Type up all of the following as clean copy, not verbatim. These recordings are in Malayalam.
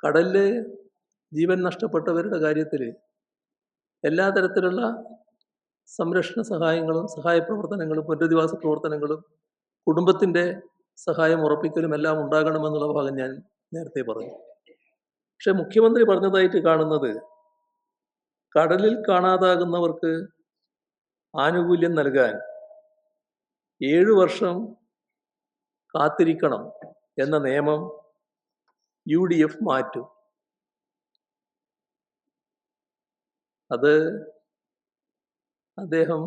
കടലിൽ ജീവൻ നഷ്ടപ്പെട്ടവരുടെ കാര്യത്തിൽ എല്ലാ തരത്തിലുള്ള സംരക്ഷണ സഹായങ്ങളും സഹായ പ്രവർത്തനങ്ങളും പുനരധിവാസ പ്രവർത്തനങ്ങളും കുടുംബത്തിൻ്റെ സഹായം ഉറപ്പിക്കലും എല്ലാം ഉണ്ടാകണമെന്നുള്ള ഭാഗം ഞാൻ നേരത്തെ പറഞ്ഞു. പക്ഷെ മുഖ്യമന്ത്രി പറഞ്ഞതായിട്ട് കാണുന്നത് കടലിൽ കാണാതാകുന്നവർക്ക് ആനുകൂല്യം നൽകാൻ 7 വർഷം കാത്തിരിക്കണം എന്ന നിയമം UDF മാറ്റും. അത് അദ്ദേഹം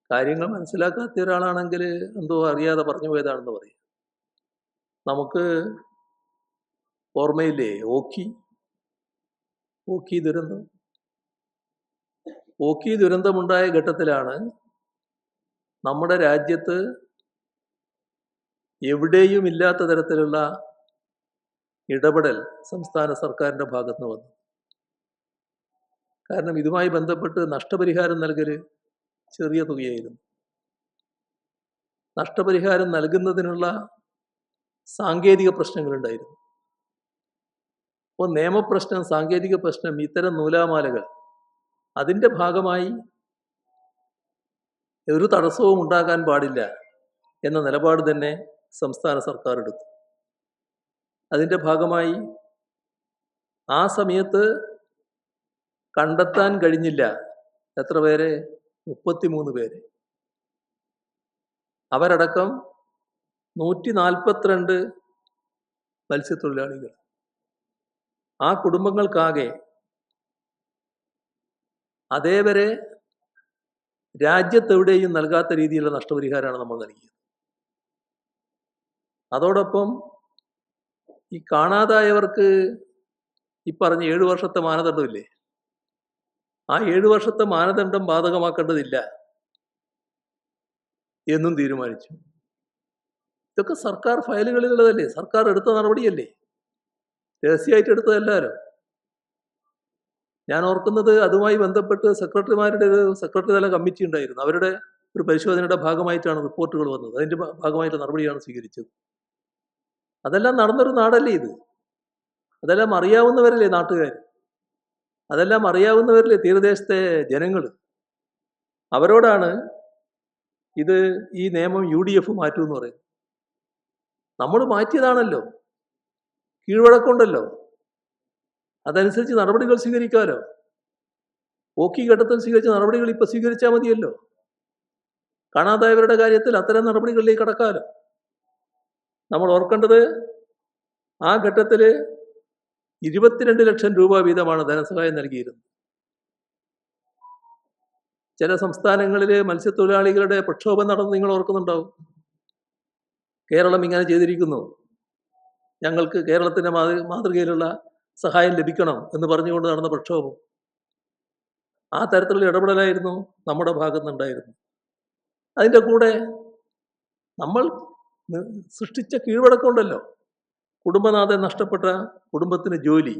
കാര്യങ്ങൾ മനസ്സിലാക്കാത്ത ഒരാളാണെങ്കിൽ എന്തോ അറിയാതെ പറഞ്ഞു പോയതാണെന്ന് പറയും. നമുക്ക് ഓർമ്മയില്ലേ ഓഖി ദുരന്തം. ഓഖി ദുരന്തമുണ്ടായ ഘട്ടത്തിലാണ് നമ്മുടെ രാജ്യത്ത് എവിടെയും ഇല്ലാത്ത തരത്തിലുള്ള ഇടപെടൽ സംസ്ഥാന സർക്കാരിൻ്റെ ഭാഗത്ത് വന്നു. കാരണം ഇതുമായി ബന്ധപ്പെട്ട് നഷ്ടപരിഹാരം നൽകൽ ചെറിയ തുകയായിരുന്നു. നഷ്ടപരിഹാരം നൽകുന്നതിനുള്ള സാങ്കേതിക പ്രശ്നങ്ങളുണ്ടായിരുന്നു. അപ്പോൾ നിയമപ്രശ്നം, സാങ്കേതിക പ്രശ്നം, ഇത്തരം നൂലാമാലകൾ അതിൻ്റെ ഭാഗമായി ഒരു തടസ്സവും ഉണ്ടാകാൻ പാടില്ല എന്ന നിലപാട് തന്നെ സംസ്ഥാന സർക്കാർ എടുത്തു. അതിൻ്റെ ഭാഗമായി ആ സമയത്ത് കണ്ടെത്താൻ കഴിഞ്ഞില്ല എത്ര പേരെ? 33 പേരെ. അവരടക്കം 142 മത്സ്യത്തൊഴിലാളികൾ. ആ കുടുംബങ്ങൾക്കാകെ അതേവരെ രാജ്യത്തെവിടെയും നൽകാത്ത രീതിയിലുള്ള നഷ്ടപരിഹാരമാണ് നമ്മൾ നൽകിയത്. അതോടൊപ്പം ഈ കാണാതായവർക്ക് ഈ പറഞ്ഞ 7 വർഷത്തെ മാനദണ്ഡമില്ലേ, ആ 7 വർഷത്തെ മാനദണ്ഡം ബാധകമാക്കേണ്ടതില്ല എന്നും തീരുമാനിച്ചു. ഇതൊക്കെ സർക്കാർ ഫയലുകളിലുള്ളതല്ലേ, സർക്കാർ എടുത്ത നടപടിയല്ലേ, രഹസ്യമായിട്ട് എടുത്തതല്ലാലോ. ഞാൻ ഓർക്കുന്നത് അതുമായി ബന്ധപ്പെട്ട് സെക്രട്ടറിമാരുടെ ഒരു സെക്രട്ടറി തല കമ്മിറ്റി ഉണ്ടായിരുന്നു. അവരുടെ ഒരു പരിശോധനയുടെ ഭാഗമായിട്ടാണ് റിപ്പോർട്ടുകൾ വന്നത്. അതിൻ്റെ ഭാഗമായിട്ട് നടപടിയാണ് സ്വീകരിച്ചത്. അതെല്ലാം നടന്നൊരു നാടല്ലേ ഇത്. അതെല്ലാം അറിയാവുന്നവരല്ലേ നാട്ടുകാർ, അതെല്ലാം അറിയാവുന്നവരല്ലേ തീരദേശത്തെ ജനങ്ങൾ. അവരോടാണ് ഇത് ഈ നിയമം UDF മാറ്റുമെന്ന് പറയുന്നത്. നമ്മൾ മാറ്റിയതാണല്ലോ, കീഴ്വഴക്കമുണ്ടല്ലോ, അതനുസരിച്ച് നടപടികൾ സ്വീകരിക്കാമല്ലോ. ഓഖി ഘട്ടത്തിൽ സ്വീകരിച്ച നടപടികൾ ഇപ്പം സ്വീകരിച്ചാൽ മതിയല്ലോ. കാണാതായവരുടെ കാര്യത്തിൽ അത്തരം നടപടികളിലേക്ക് കടക്കാമല്ലോ. നമ്മൾ ഓർക്കേണ്ടത് ആ ഘട്ടത്തിൽ 22 ലക്ഷം രൂപ വീതമാണ് ധനസഹായം നൽകിയിരുന്നത്. ചില സംസ്ഥാനങ്ങളിൽ മത്സ്യത്തൊഴിലാളികളുടെ പ്രക്ഷോഭം നടന്ന് നിങ്ങൾ ഓർക്കുന്നുണ്ടാവും. കേരളം ഇങ്ങനെ ചെയ്തിരിക്കുന്നു, ഞങ്ങൾക്ക് കേരളത്തിൻ്റെ മാതൃകയിലുള്ള സഹായം ലഭിക്കണം എന്ന് പറഞ്ഞുകൊണ്ട് നടന്ന പ്രക്ഷോഭം. ആ തരത്തിലുള്ള ഇടപെടലായിരുന്നു നമ്മുടെ ഭാഗത്തുനിന്നുണ്ടായിരുന്നു. അതിൻ്റെ കൂടെ നമ്മൾ സൃഷ്ടിച്ച കീഴ്വഴക്കമുണ്ടല്ലോ. കുടുംബനാഥൻ നഷ്ടപ്പെട്ട കുടുംബത്തിന് ജോലി,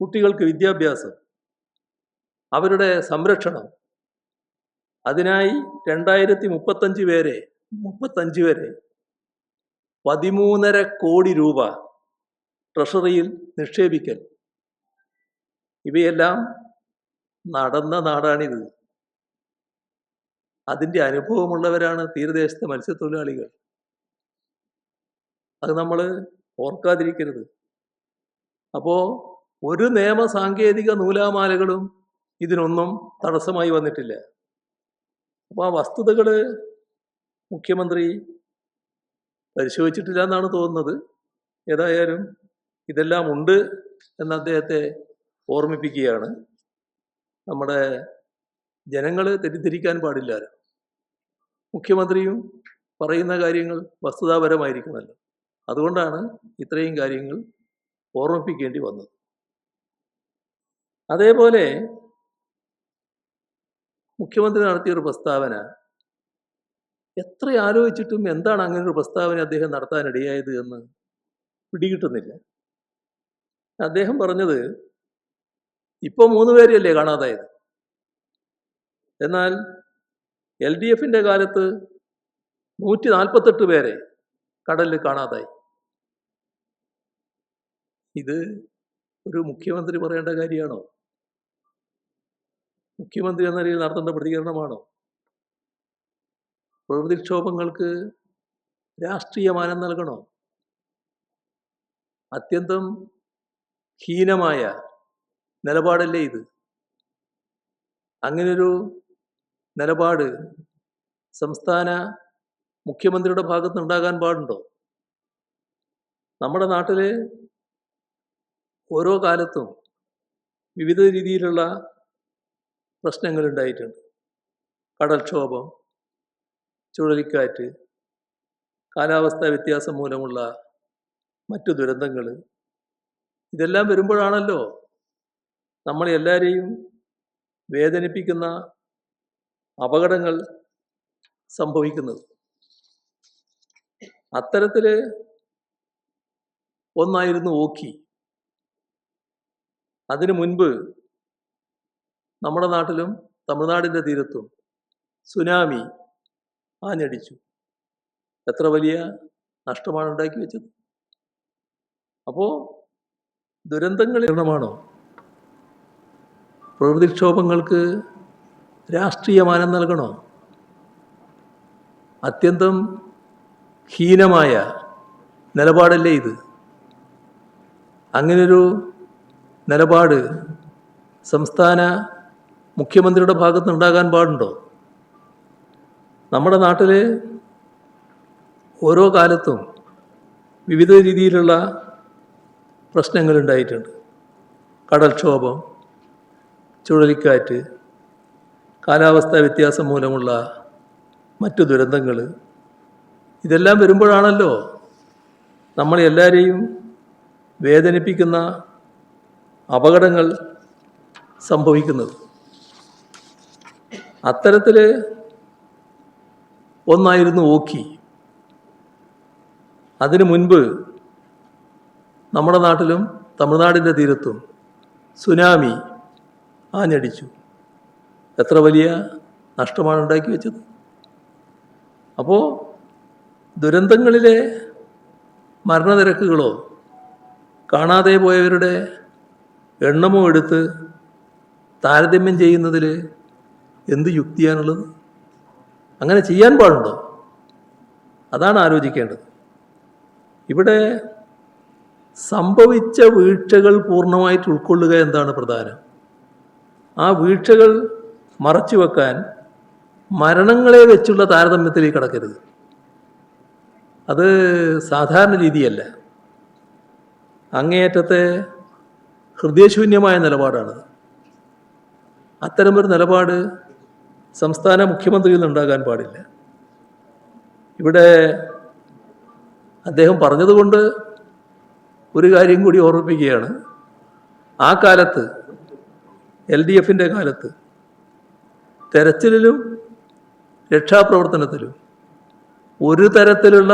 കുട്ടികൾക്ക് വിദ്യാഭ്യാസം, അവരുടെ സംരക്ഷണം, അതിനായി 2035 വരെ 13.5 കോടി രൂപ ട്രഷറിയിൽ നിക്ഷേപിക്കൽ, ഇവയെല്ലാം നടന്ന നാടാണിത്. അതിൻ്റെ അനുഭവമുള്ളവരാണ് തീരദേശത്തെ മത്സ്യത്തൊഴിലാളികൾ. അത് നമ്മൾ ഓർക്കാതിരിക്കരുത്. അപ്പോൾ ഒരു നിയമ സാങ്കേതിക നൂലാമാലകളും ഇതിനൊന്നും തടസ്സമായി വന്നിട്ടില്ല. അപ്പോൾ ആ വസ്തുതകൾ മുഖ്യമന്ത്രി പരിശോധിച്ചിട്ടില്ല എന്നാണ് തോന്നുന്നത്. ഏതായാലും ഇതെല്ലാം ഉണ്ട് എന്ന് അദ്ദേഹത്തെ ഓർമ്മിപ്പിക്കുകയാണ്. നമ്മുടെ ജനങ്ങൾ തെറ്റിദ്ധരിക്കാൻ പാടില്ലല്ലോ. മുഖ്യമന്ത്രിയും പറയുന്ന കാര്യങ്ങൾ വസ്തുതാപരമായിരിക്കണമല്ലോ. അതുകൊണ്ടാണ് ഇത്രയും കാര്യങ്ങൾ ഓർമ്മിപ്പിക്കേണ്ടി വന്നത്. അതേപോലെ മുഖ്യമന്ത്രി നടത്തിയൊരു പ്രസ്താവന, എത്ര ആലോചിച്ചിട്ടും എന്താണ് അങ്ങനെ ഒരു പ്രസ്താവന അദ്ദേഹം നടത്താനിടയായത് എന്ന് പിടികിട്ടുന്നില്ല. അദ്ദേഹം പറഞ്ഞത് ഇപ്പോൾ 3 പേരെയല്ലേ കാണാതായത്, എന്നാൽ LDFൻ്റെ കാലത്ത് 148 പേരെ കടലിൽ കാണാതായി. ഇത് ഒരു മുഖ്യമന്ത്രി പറയേണ്ട കാര്യമാണോ? മുഖ്യമന്ത്രി എന്ന നിലയിൽ നടത്തേണ്ട പ്രതികരണമാണോ? പ്രകൃതിക്ഷോഭങ്ങൾക്ക് രാഷ്ട്രീയ മാനം നൽകണോ? അത്യന്തം ഹീനമായ നിലപാടല്ലേ ഇത്? അങ്ങനൊരു നിലപാട് സംസ്ഥാന മുഖ്യമന്ത്രിയുടെ ഭാഗത്ത് ഉണ്ടാകാൻ പാടുണ്ടോ? നമ്മുടെ നാട്ടിൽ ഓരോ കാലത്തും വിവിധ രീതിയിലുള്ള പ്രശ്നങ്ങൾ ഉണ്ടായിട്ടുണ്ട്. കടൽക്ഷോഭം, ചുഴലിക്കാറ്റ്, കാലാവസ്ഥാ വ്യത്യാസം മൂലമുള്ള മറ്റു ദുരന്തങ്ങൾ, ഇതെല്ലാം വരുമ്പോഴാണല്ലോ നമ്മളെല്ലാവരെയും വേദനിപ്പിക്കുന്ന അപകടങ്ങൾ സംഭവിക്കുന്നത്. അത്തരത്തിൽ ഒന്നായിരുന്നു ഓഖി. അതിനു മുൻപ് നമ്മുടെ നാട്ടിലും തമിഴ്നാടിൻ്റെ തീരത്തും സുനാമി ആഞ്ഞടിച്ചു. എത്ര വലിയ നഷ്ടമാണ് ഉണ്ടാക്കി വെച്ചത്. അപ്പോൾ ദുരന്തങ്ങളാണോ? പ്രകൃതിക്ഷോഭങ്ങൾക്ക് രാഷ്ട്രീയ മാനം നൽകണോ? അത്യന്തം ഹീനമായ നിലപാടല്ലേ ഇത്? അങ്ങനൊരു നിലപാട് സംസ്ഥാന മുഖ്യമന്ത്രിയുടെ ഭാഗത്ത് ഉണ്ടാകാൻ പാടുണ്ടോ? നമ്മുടെ നാട്ടിൽ ഓരോ കാലത്തും വിവിധ രീതിയിലുള്ള പ്രശ്നങ്ങൾ ഉണ്ടായിട്ടുണ്ട്. കടൽക്ഷോഭം, ചുഴലിക്കാറ്റ്, കാലാവസ്ഥാ വ്യത്യാസം മൂലമുള്ള മറ്റു ദുരന്തങ്ങൾ, ഇതെല്ലാം വരുമ്പോഴാണല്ലോ നമ്മളെല്ലാവരെയും വേദനിപ്പിക്കുന്ന അപകടങ്ങൾ സംഭവിക്കുന്നത്. അത്തരത്തിൽ ഒന്നായിരുന്നു ഓഖി. അതിനു മുൻപ് നമ്മുടെ നാട്ടിലും തമിഴ്നാടിൻ്റെ തീരത്തും സുനാമി ആഞ്ഞടിച്ചു. എത്ര വലിയ നഷ്ടമാണ് ഉണ്ടാക്കി വെച്ചത്. അപ്പോൾ ദുരന്തങ്ങളിലെ മരണനിരക്കുകളോ കാണാതെ പോയവരുടെ എണ്ണമോ എടുത്ത് താരതമ്യം ചെയ്യുന്നതിൽ എന്ത് യുക്തിയാണുള്ളത്? അങ്ങനെ ചെയ്യാൻ പാടുണ്ടോ? അതാണ് ആലോചിക്കേണ്ടത്. ഇവിടെ സംഭവിച്ച വീഴ്ചകൾ പൂർണ്ണമായിട്ട് ഉൾക്കൊള്ളുക എന്താണ് പ്രധാനം. ആ വീഴ്ചകൾ മറച്ചു വെക്കാൻ മരണങ്ങളെ വെച്ചുള്ള താരതമ്യത്തിലേക്ക് കടക്കരുത്. അത് സാധാരണ രീതിയല്ല. അങ്ങേയറ്റത്തെ ഹൃദയശൂന്യമായ നിലപാടാണത്. അത്തരമൊരു നിലപാട് സംസ്ഥാന മുഖ്യമന്ത്രിയിൽ നിന്നുണ്ടാകാൻ പാടില്ല. ഇവിടെ അദ്ദേഹം പറഞ്ഞതുകൊണ്ട് ഒരു കാര്യം കൂടി ഓർമ്മിപ്പിക്കുകയാണ്. ആ കാലത്ത് LDFൻ്റെ കാലത്ത് തെരച്ചിലിലും രക്ഷാപ്രവർത്തനത്തിലും ഒരു തരത്തിലുള്ള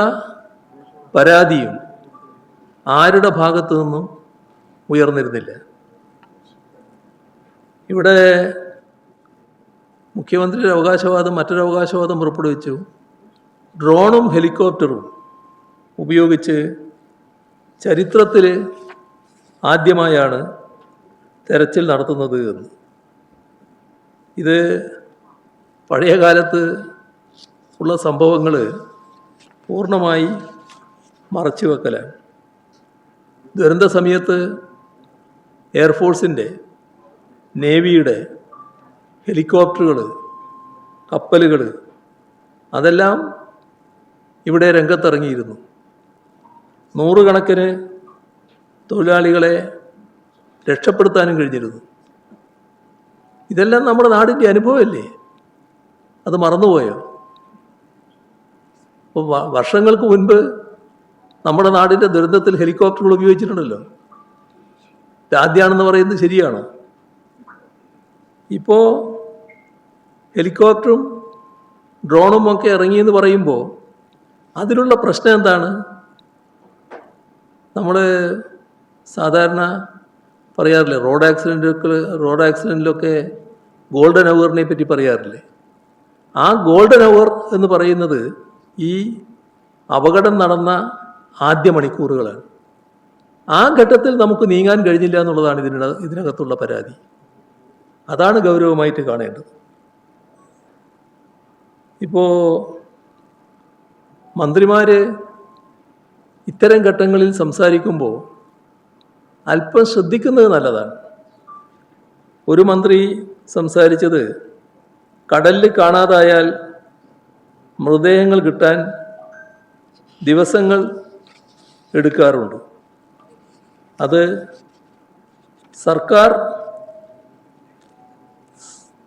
പരാതിയും ആരുടെ ഭാഗത്തു നിന്നും ഉയർന്നിരുന്നില്ല. ഇവിടെ മുഖ്യമന്ത്രിയുടെ അവകാശവാദം മറ്റൊരു അവകാശവാദം പുറപ്പെടുവിച്ചു. ഡ്രോണും ഹെലികോപ്റ്ററും ഉപയോഗിച്ച് ചരിത്രത്തിൽ ആദ്യമായാണ് തെരച്ചിൽ നടത്തുന്നത് എന്ന്. ഇത് പഴയ കാലത്ത് ഉള്ള സംഭവങ്ങൾ പൂർണ്ണമായി മറച്ചു വെക്കലാണ്. ദുരന്ത സമയത്ത് എയർഫോഴ്സിൻ്റെ, നേവിയുടെ ഹെലികോപ്റ്ററുകൾ, കപ്പലുകൾ അതെല്ലാം ഇവിടെ രംഗത്തിറങ്ങിയിരുന്നു. നൂറുകണക്കിന് തൊഴിലാളികളെ രക്ഷപ്പെടുത്താനും കഴിഞ്ഞിരുന്നു. ഇതെല്ലാം നമ്മുടെ നാടിൻ്റെ അനുഭവമല്ലേ? അത് മറന്നുപോയോ? അപ്പോൾ വർഷങ്ങൾക്ക് മുൻപ് നമ്മുടെ നാടിൻ്റെ ദുരന്തത്തിൽ ഹെലികോപ്റ്ററുകൾ ഉപയോഗിച്ചിട്ടുണ്ടല്ലോ. ആദ്യമാണെന്ന് പറയുന്നത് ശരിയാണോ? ഇപ്പോൾ ഹെലികോപ്റ്ററും ഡ്രോണും ഒക്കെ ഇറങ്ങിയെന്ന് പറയുമ്പോൾ അതിലുള്ള പ്രശ്നം എന്താണ്? നമ്മൾ സാധാരണ പറയാറില്ലേ, റോഡ് ആക്സിഡൻറ്റിലൊക്കെ ഗോൾഡൻ അവറിനെ പറ്റി പറയാറില്ലേ? ആ ഗോൾഡൻ അവർ എന്ന് പറയുന്നത് ഈ അപകടം നടന്ന ആദ്യ മണിക്കൂറുകളാണ്. ആ ഘട്ടത്തിൽ നമുക്ക് നീങ്ങാൻ കഴിഞ്ഞില്ല എന്നുള്ളതാണ് ഇതിനകത്തുള്ള പരാതി. അതാണ് ഗൗരവമായിട്ട് കാണേണ്ടത്. ഇപ്പോൾ മന്ത്രിമാർ ഇത്തരം ഘട്ടങ്ങളിൽ സംസാരിക്കുമ്പോൾ അല്പം ശ്രദ്ധിക്കുന്നത് നല്ലതാണ്. ഒരു മന്ത്രി സംസാരിച്ചത് കടലിൽ കാണാതായാൽ മൃതദേഹങ്ങൾ കിട്ടാൻ ദിവസങ്ങൾ എടുക്കാറുണ്ട്. അത് സർക്കാർ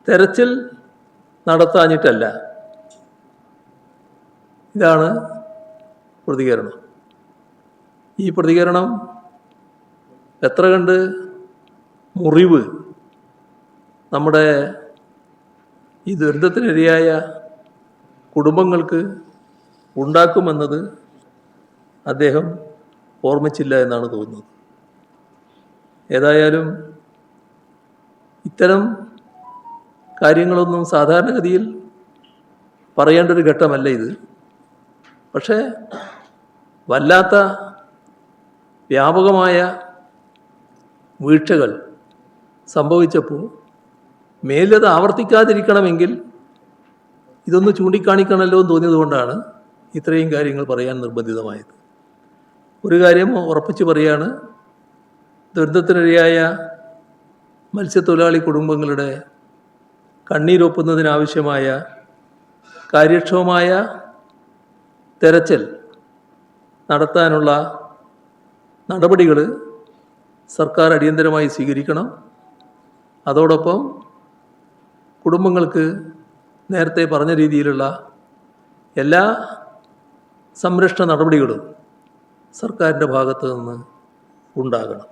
തെരച്ചിൽ നടത്താഞ്ഞിട്ടല്ല. ഇതാണ് പ്രതികരണം. ഈ പ്രതികരണം എത്ര കണ്ട് മുറിവ് നമ്മുടെ ഈ ദുരന്തത്തിനിരയായ കുടുംബങ്ങൾക്ക് ഉണ്ടാക്കുമെന്നത് അദ്ദേഹം ഓർമ്മിച്ചില്ല എന്നാണ് തോന്നുന്നത്. ഏതായാലും ഇത്തരം കാര്യങ്ങളൊന്നും സാധാരണഗതിയിൽ പറയേണ്ട ഒരു ഘട്ടമല്ല ഇത്. പക്ഷേ വല്ലാത്ത വ്യാപകമായ വീഴ്ചകൾ സംഭവിച്ചപ്പോൾ മേലത് ആവർത്തിക്കാതിരിക്കണമെങ്കിൽ ഇതൊന്ന് ചൂണ്ടിക്കാണിക്കണമല്ലോ എന്ന് തോന്നിയതുകൊണ്ടാണ് ഇത്രയും കാര്യങ്ങൾ പറയാൻ നിർബന്ധിതമായത്. ഒരു കാര്യം ഉറപ്പിച്ച് പറയാണ്, ദുരന്തത്തിനിരയായ മത്സ്യത്തൊഴിലാളി കുടുംബങ്ങളുടെ കണ്ണീരൊപ്പുന്നതിനാവശ്യമായ കാര്യക്ഷമമായ തെരച്ചിൽ നടത്താനുള്ള നടപടികൾ സർക്കാർ അടിയന്തരമായി സ്വീകരിക്കണം. അതോടൊപ്പം കുടുംബങ്ങൾക്ക് നേരത്തെ പറഞ്ഞ രീതിയിലുള്ള എല്ലാ സംരക്ഷണ നടപടികളും സർക്കാരിൻ്റെ ഭാഗത്തു നിന്ന് ഉണ്ടാകണം.